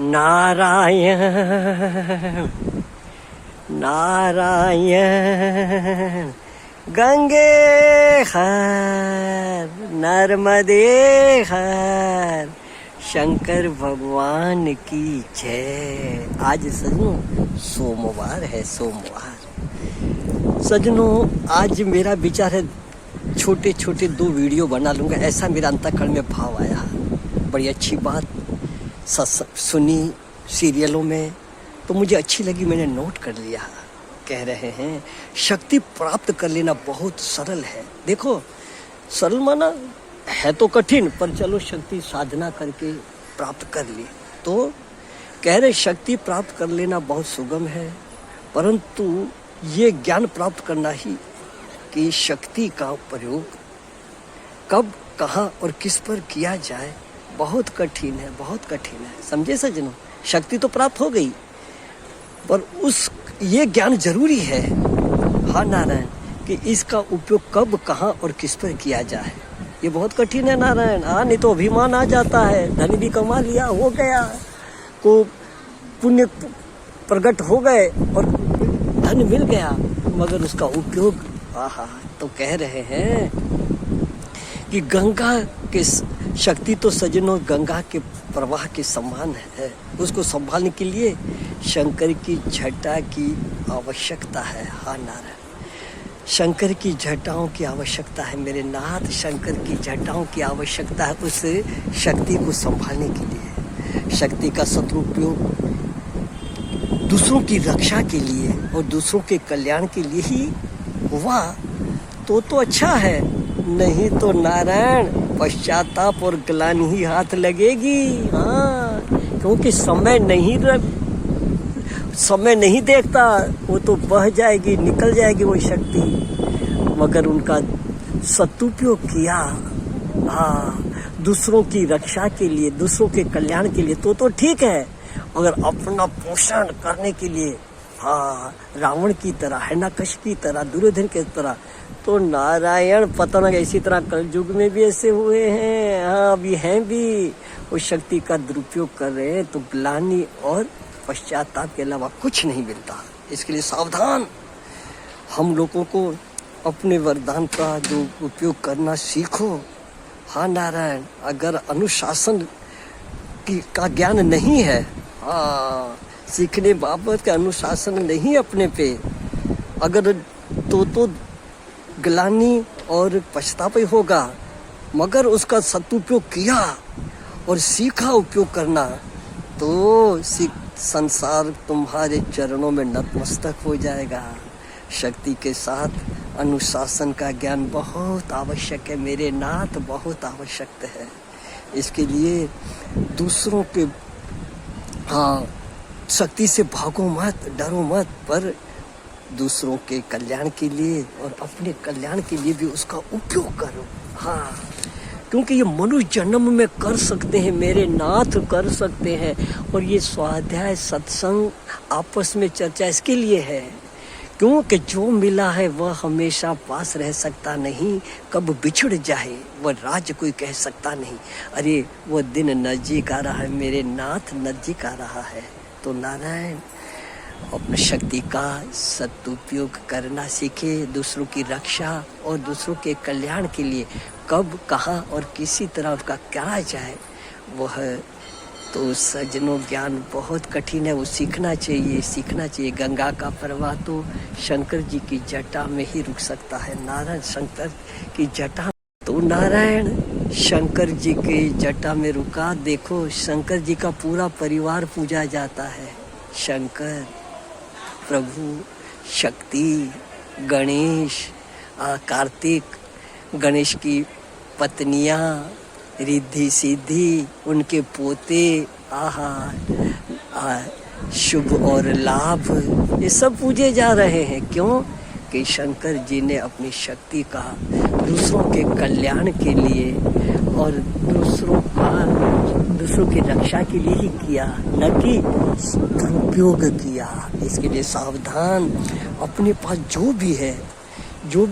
नारायण नारायण गंगे हर नर्मदे हर शंकर भगवान की जय। आज सजनों सोमवार है, सोमवार। सजनों आज मेरा विचार है छोटे छोटे 2 वीडियो बना लूँगा, ऐसा मेरा अंतःकरण में भाव आया। बड़ी अच्छी बात सुनी सीरियलों में तो मुझे अच्छी लगी, मैंने नोट कर लिया। कह रहे हैं शक्ति प्राप्त कर लेना बहुत सरल है। देखो सरल माना है तो कठिन, पर चलो शक्ति साधना करके प्राप्त कर ली तो कह रहे शक्ति प्राप्त कर लेना बहुत सुगम है, परंतु ये ज्ञान प्राप्त करना ही कि शक्ति का प्रयोग कब कहाँ और किस पर किया जाए बहुत कठिन है, बहुत कठिन है। समझे सजनों, शक्ति तो प्राप्त हो गई पर ये ज्ञान जरूरी है, हाँ नारायण, कि इसका उपयोग कब कहाँ और किस पर किया जाए। ये बहुत कठिन है नारायण। हाँ नहीं तो अभिमान आ जाता है, धन भी कमा लिया, हो गया, को पुण्य प्रकट हो गए और धन मिल गया, मगर उसका उपयोग आहा। तो कह रहे हैं कि गंगा के शक्ति तो सजनों गंगा के प्रवाह के समान है, उसको संभालने के लिए शंकर की जटा की आवश्यकता है। हाँ नारायण, शंकर की जटाओं की आवश्यकता है मेरे नाथ, शंकर की जटाओं की आवश्यकता है उस शक्ति को संभालने के लिए। शक्ति का सदुपयोग दूसरों की रक्षा के लिए और दूसरों के कल्याण के लिए ही हुआ तो अच्छा है, नहीं तो नारायण पश्चाताप और ग्लानि ही हाथ लगेगी। हाँ, क्योंकि समय नहीं देखता, वो तो बह जाएगी, निकल जाएगी वो शक्ति। मगर उनका सदुपयोग किया हाँ दूसरों की रक्षा के लिए, दूसरों के कल्याण के लिए तो ठीक है। अगर अपना पोषण करने के लिए हाँ रावण की तरह, हिरण्यकश्यप की तरह, दुर्योधन की तरह, तो नारायण पता ना इसी तरह कलयुग में भी ऐसे हुए हैं। हाँ अभी हैं भी, वो शक्ति का दुरुपयोग कर रहे हैं तो ग्लानि और पश्चाताप के अलावा कुछ नहीं मिलता। इसके लिए सावधान। हम लोगों को अपने वरदान का जो उपयोग करना सीखो। हाँ नारायण, अगर अनुशासन का ज्ञान नहीं है, हाँ सीखने बाबत का अनुशासन नहीं अपने पे, अगर तो ग्लानि और पछतावा ही होगा। मगर उसका सदुपयोग किया और सीखा उपयोग करना तो संसार तुम्हारे चरणों में नतमस्तक हो जाएगा। शक्ति के साथ अनुशासन का ज्ञान बहुत आवश्यक है मेरे नाथ, बहुत आवश्यक है। इसके लिए दूसरों के हाँ शक्ति से भागो मत, डरो मत, पर दूसरों के कल्याण के लिए और अपने कल्याण के लिए भी उसका उपयोग करो। हाँ, क्योंकि ये मनुष्य जन्म में कर सकते हैं मेरे नाथ, कर सकते हैं। और ये स्वाध्याय सत्संग आपस में चर्चा इसके लिए है, क्योंकि जो मिला है वह हमेशा पास रह सकता नहीं, कब बिछड़ जाए वह राज कोई कह सकता नहीं। अरे वो दिन नजदीक आ रहा है मेरे नाथ, नजदीक आ रहा है। तो नारायण अपनी शक्ति का सदुपयोग करना सीखे, दूसरों की रक्षा और दूसरों के कल्याण के लिए कब कहाँ और किसी तरह उसका क्या जाए वह तो सजनों ज्ञान बहुत कठिन है, वो सीखना चाहिए। गंगा का प्रवाह तो शंकर जी की जटा में ही रुक सकता है। नारायण शंकर की जटा, तो नारायण शंकर जी की जटा में रुका। देखो शंकर जी का पूरा परिवार पूजा जाता है। शंकर, प्रभु, शक्ति, गणेश, कार्तिक, गणेश की पत्नियाँ, रिद्धि सिद्धि, उनके पोते, शुभ और लाभ, ये सब पूजे जा रहे हैं। क्यों कि शंकर जी ने अपनी शक्ति का दूसरों के कल्याण के लिए और दूसरों की रक्षा के लिए ही किया, न कि दुरुपयोग किया। इसके लिए सावधान। अपने पास जो भी है, जो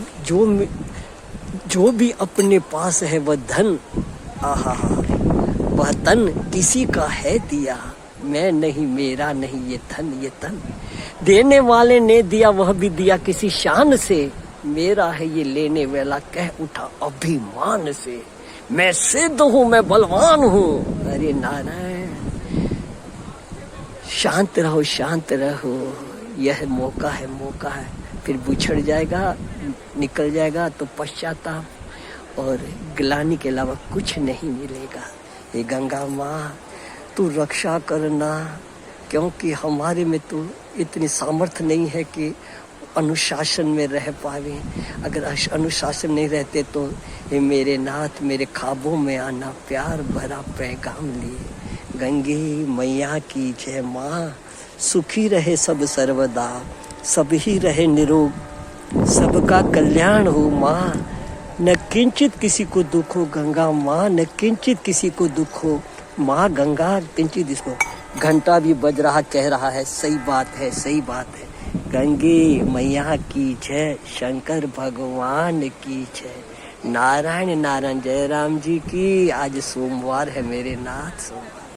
भी अपने पास है वह धन, वह तन किसी का है दिया, मैं नहीं, मेरा नहीं ये धन, ये तन। देने वाले ने दिया, वह भी दिया किसी शान से। मेरा है ये लेने वाला, कह उठा अभिमान से। मैं सिद्ध हूं, मैं बलवान हूं। अरे नारायण, शांत रहो, शांत रहो। यह मौका है, मौका है। फिर बिछड़ जाएगा, निकल जाएगा तो पश्चाताप और ग्लानि के अलावा कुछ नहीं मिलेगा। ये गंगा माँ, तू रक्षा करना, क्योंकि हमारे में तो इतनी सामर्थ्य नहीं है कि अनुशासन में रह पावे। अगर अनुशासन नहीं रहते तो ये मेरे नाथ, मेरे ख्वाबों में आना, प्यार भरा पैगाम लिए। गंगे मैया की जय माँ, सुखी रहे सब सर्वदा, सब ही रहे निरोग, सबका कल्याण हो माँ। न किंचित किसी को दुख हो गंगा माँ, न किंचित किसी को दुख हो माँ गंगा, किंचित इसको। घंटा भी बज रहा, कह रहा है सही बात है, सही बात है। गंगे मैया की जय, शंकर भगवान की जय। नारायण नारायण, जय राम जी की। आज सोमवार है मेरे नाथ, सोमवार।